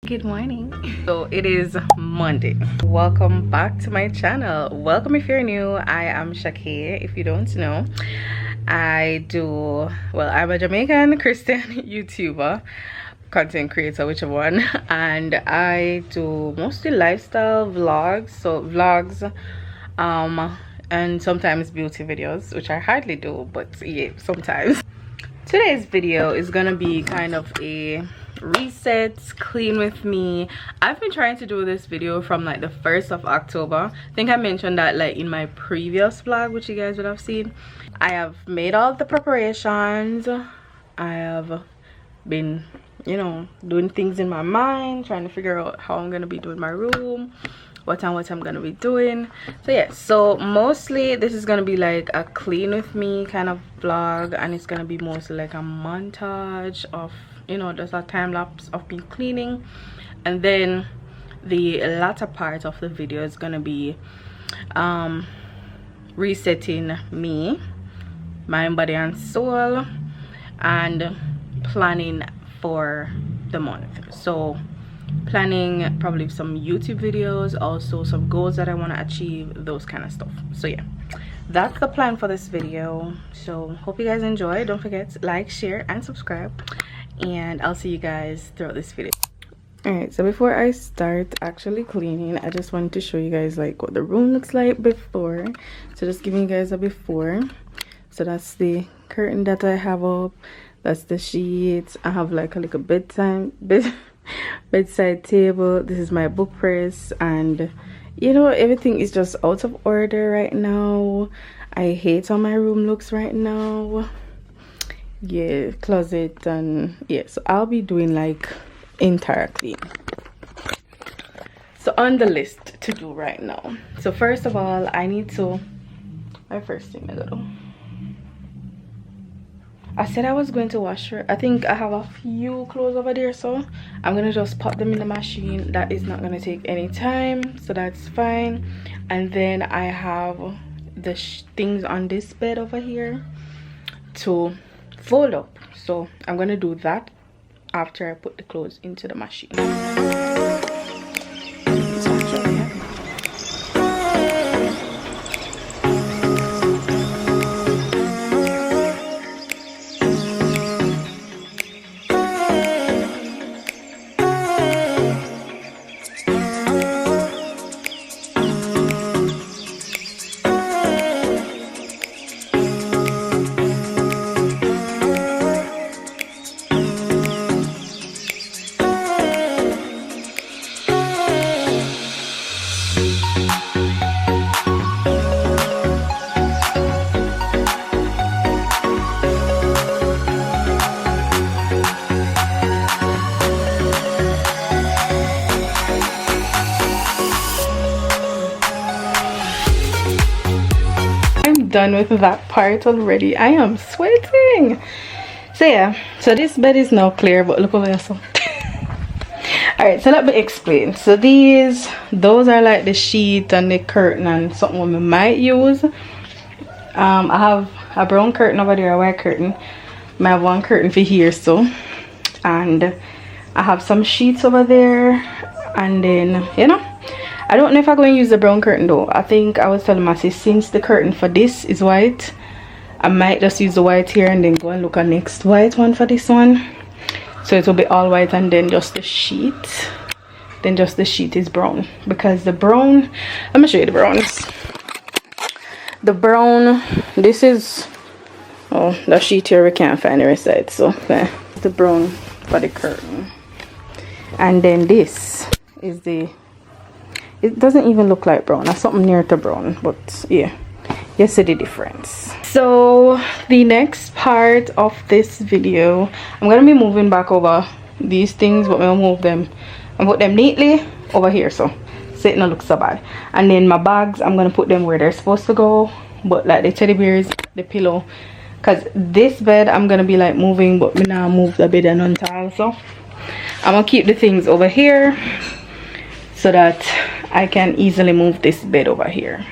Good morning. So it is Monday. Welcome back to my channel. Welcome if you're new. I am Shakay. If you don't know, I'm a Jamaican Christian YouTuber, content creator, whichever one, and I do mostly lifestyle vlogs, so vlogs and sometimes beauty videos, which I hardly do, but yeah, sometimes. Today's video is gonna be kind of a reset, clean with me. I've been trying to do this video from like the 1st of October. I think I mentioned that like in my previous vlog, which you guys would have seen. I have made all the preparations. I have been, you know, doing things in my mind, trying to figure out how I'm gonna be doing my room, what I'm gonna be doing. So yeah, so mostly this is gonna be like a clean with me kind of vlog, and it's gonna be mostly like a montage of, you know, just a time lapse of me cleaning, and then the latter part of the video is gonna be resetting me, mind, body and soul, and planning for the month. So planning probably some YouTube videos, also some goals that I want to achieve, those kind of stuff. So yeah, that's the plan for this video. So hope you guys enjoy. Don't forget to like, share and subscribe, and I'll see you guys throughout this video. Alright, so before I start actually cleaning, I just wanted to show you guys like what the room looks like before. So just giving you guys a before. So that's the curtain that I have up, that's the sheets. I have like a little bedside table. This is my book press, and you know, everything is just out of order right now. I hate how my room looks right now. Yeah, closet, and yeah, so I'll be doing like entire clean. So on the list to do right now, so first of all, I need to, my first thing I gotta do, I said I was going to wash her. I think I have a few clothes over there, so I'm gonna just pop them in the machine. That is not gonna take any time, so that's fine. And then I have the things on this bed over here to fold up, so I'm gonna do that after I put the clothes into the machine. Done with that part already. I am sweating. So yeah, so this bed is now clear, but look over there. So all right, so let me explain. So those are like the sheet and the curtain and something we might use. I have a brown curtain over there, a white curtain. I have one curtain for here, so, and I have some sheets over there, and then, you know, I don't know if I'm going to use the brown curtain though. I think I was telling my sis, since the curtain for this is white, I might just use the white here and then go and look at next white one for this one. So it will be all white, and then just the sheet. Then just the sheet is brown, because the brown, let me show you the browns. The brown, this is, oh, the sheet here we can't find the rest side, so the brown for the curtain. And then this is the, it doesn't even look like brown, that's something near to brown, but yeah, you see the difference. So the next part of this video, I'm gonna be moving back over these things, but I'm gonna move them and put them neatly over here, so it don't look so bad. And then my bags, I'm gonna put them where they're supposed to go, but like the teddy bears, the pillow, because this bed I'm gonna be like moving, but me now move the bed and on so I'm gonna keep the things over here so that I can easily move this bed over here.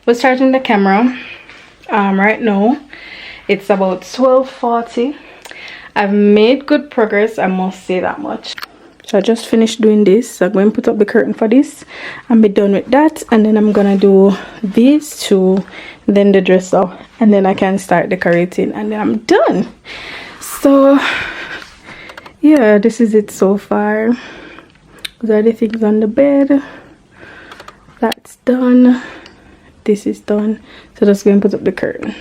We're starting the camera right now. It's about 12:40. I've made good progress, I must say that much. So I just finished doing this. So I'm going to put up the curtain for this and be done with that, and then I'm gonna do these two, then the dresser, and then I can start decorating, and then I'm done. So yeah, this is it so far. Those are the things on the bed. That's done. This is done. So just going to put up the curtain.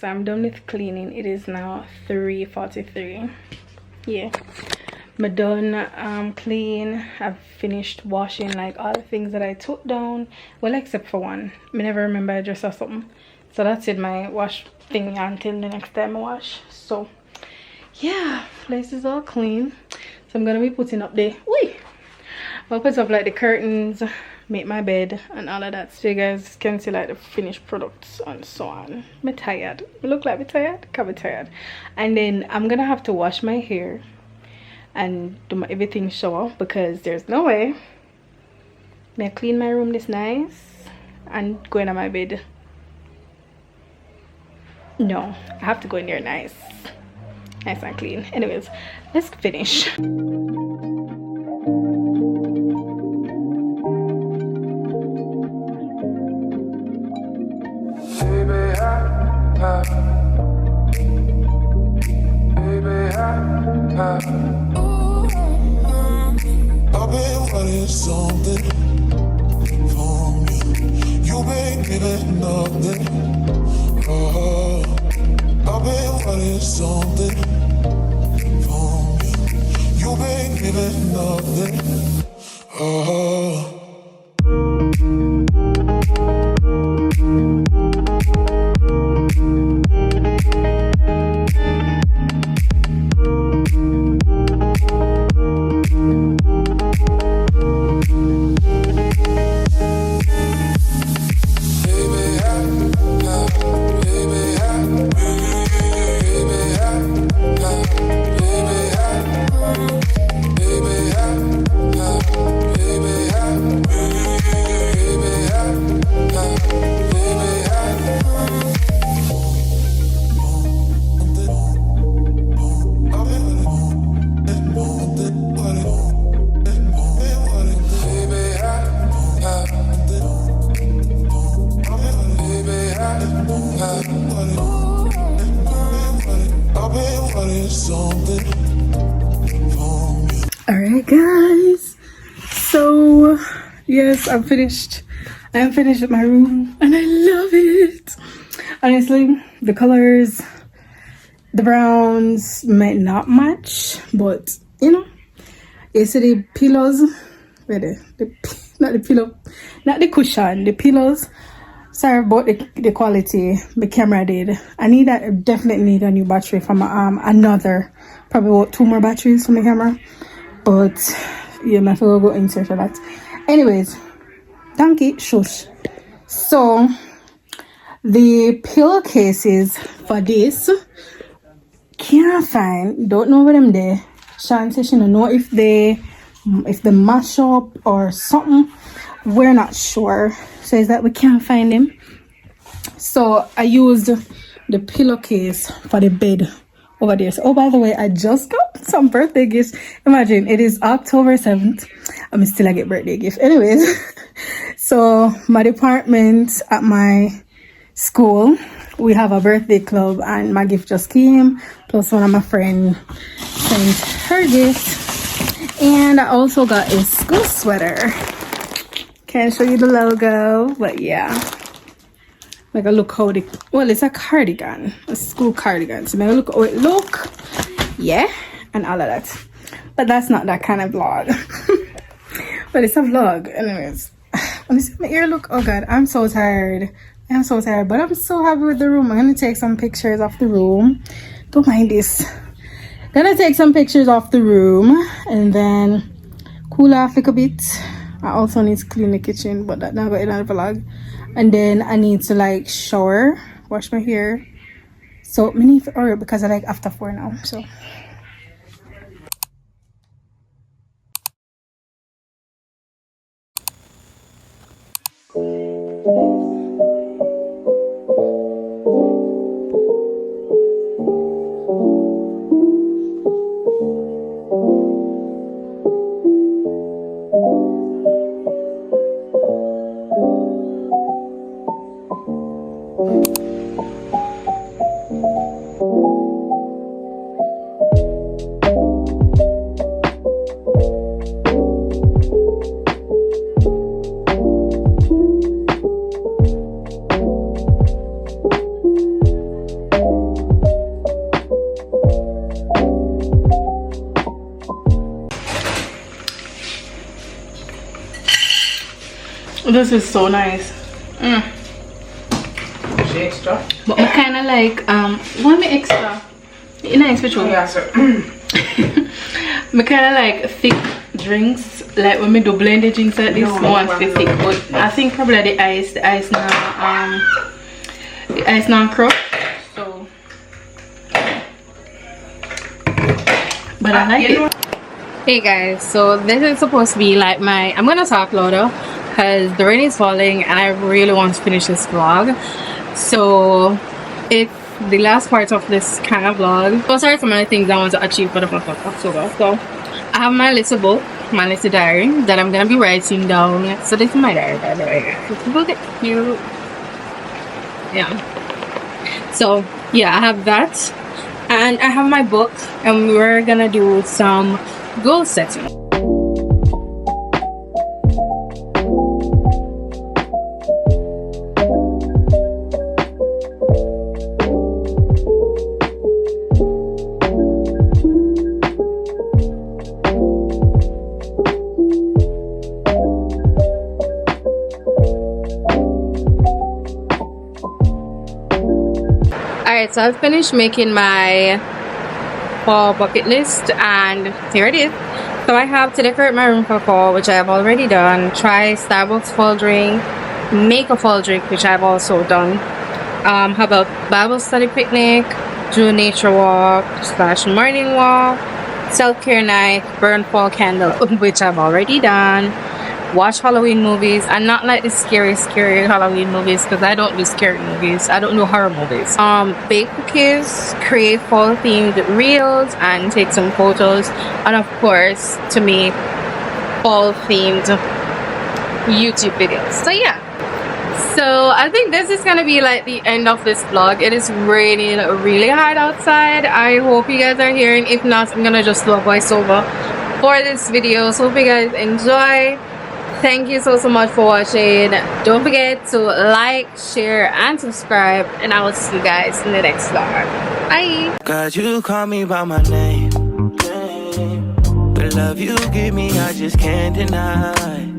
I'm done with cleaning. It is now 3:43. Yeah, I'm done clean. I've finished washing like all the things that I took down, well, except for one. I never remember I just saw something, so that's in my wash thing until the next time I wash. So yeah, place is all clean. So I'm gonna be putting up the I'll put up like the curtains, make my bed and all of that, so you guys can see like the finished products and so on. I'm tired. I look like I'm tired. Can be tired. And then I'm gonna have to wash my hair and do my everything shower, because there's no way I clean my room this nice and go into my bed. No, I have to go in there nice and clean. Anyways, let's finish. I've been wanting something from you. You've been giving nothing. Oh, I've been wanting something from you. You've been giving nothing. Oh. Alright guys, so yes, I'm finished. I am finished with my room and I love it. Honestly, the colors, the browns might not match, but you know, you see the pillows, not the pillow, not the cushion, the pillows. Sorry about the quality the camera did. I definitely need a new battery from another, probably about 2 more batteries from the camera. But yeah, my fellow go in search of that. Anyways, thank you, shush. So the pillowcases for this can't find, don't know where them there. Sean says she don't know if they mash up or something. We're not sure. Says that we can't find them. So I used the pillowcase for the bed over there. So, oh, by the way, I just got some birthday gifts. Imagine, it is October 7th. I'm still get birthday gift. Anyways, so my department at my school, we have a birthday club and my gift just came. Plus one of my friends sent her gift. And I also got a school sweater. Can't show you the logo, but yeah. Like a look how well, it's a cardigan, a school cardigan. So maybe look how it look, yeah, and all of that. But that's not that kind of vlog. But it's a vlog, anyways. When you see my ear look, oh god, I'm so tired. I'm so tired, but I'm so happy with the room. I'm gonna take some pictures of the room. Don't mind this. Gonna take some pictures of the room and then cool off a bit. I also need to clean the kitchen, but that not got in another vlog. And then I need to like shower, wash my hair. So I need to hurry because I like after 4 now. So this is so nice. Extra. But I kind of like want me extra. You know, extra. Yeah, sir. I kind of like thick drinks. Like when we do blended drinks like this, one thick. But I think probably the ice now crushed. So, but I like it. Hey guys, so this is supposed to be like I'm gonna talk louder because the rain is falling and I really want to finish this vlog. So it's the last part of this kind of vlog. Those are some of the things I want to achieve for the month of October. So I have my little book, my little diary that I'm gonna be writing down. So this is my diary, by the way. It's a bit cute. Yeah. So yeah, I have that, and I have my book, and we're gonna do some goal setting. Alright, so I've finished making my fall bucket list and here it is. So I have to decorate my room for fall, which I have already done, try Starbucks fall drink, make a fall drink, which I've also done, have a Bible study picnic, do a nature walk / morning walk, self-care night, burn fall candle, which I've already done, watch Halloween movies, and not like the scary Halloween movies because I don't do scary movies, I don't do horror movies. Bake cookies, create fall themed reels and take some photos, and of course to make fall themed YouTube videos. So yeah, so I think this is gonna be like the end of this vlog. It is raining really hard outside. I hope you guys are hearing. If not, I'm gonna just do a voiceover for this video. So hope you guys enjoy. Thank you so much for watching. Don't forget to like, share, and subscribe, and I will see you guys in the next vlog. Bye. God, you call me by my name. The love you give me, I just can't deny.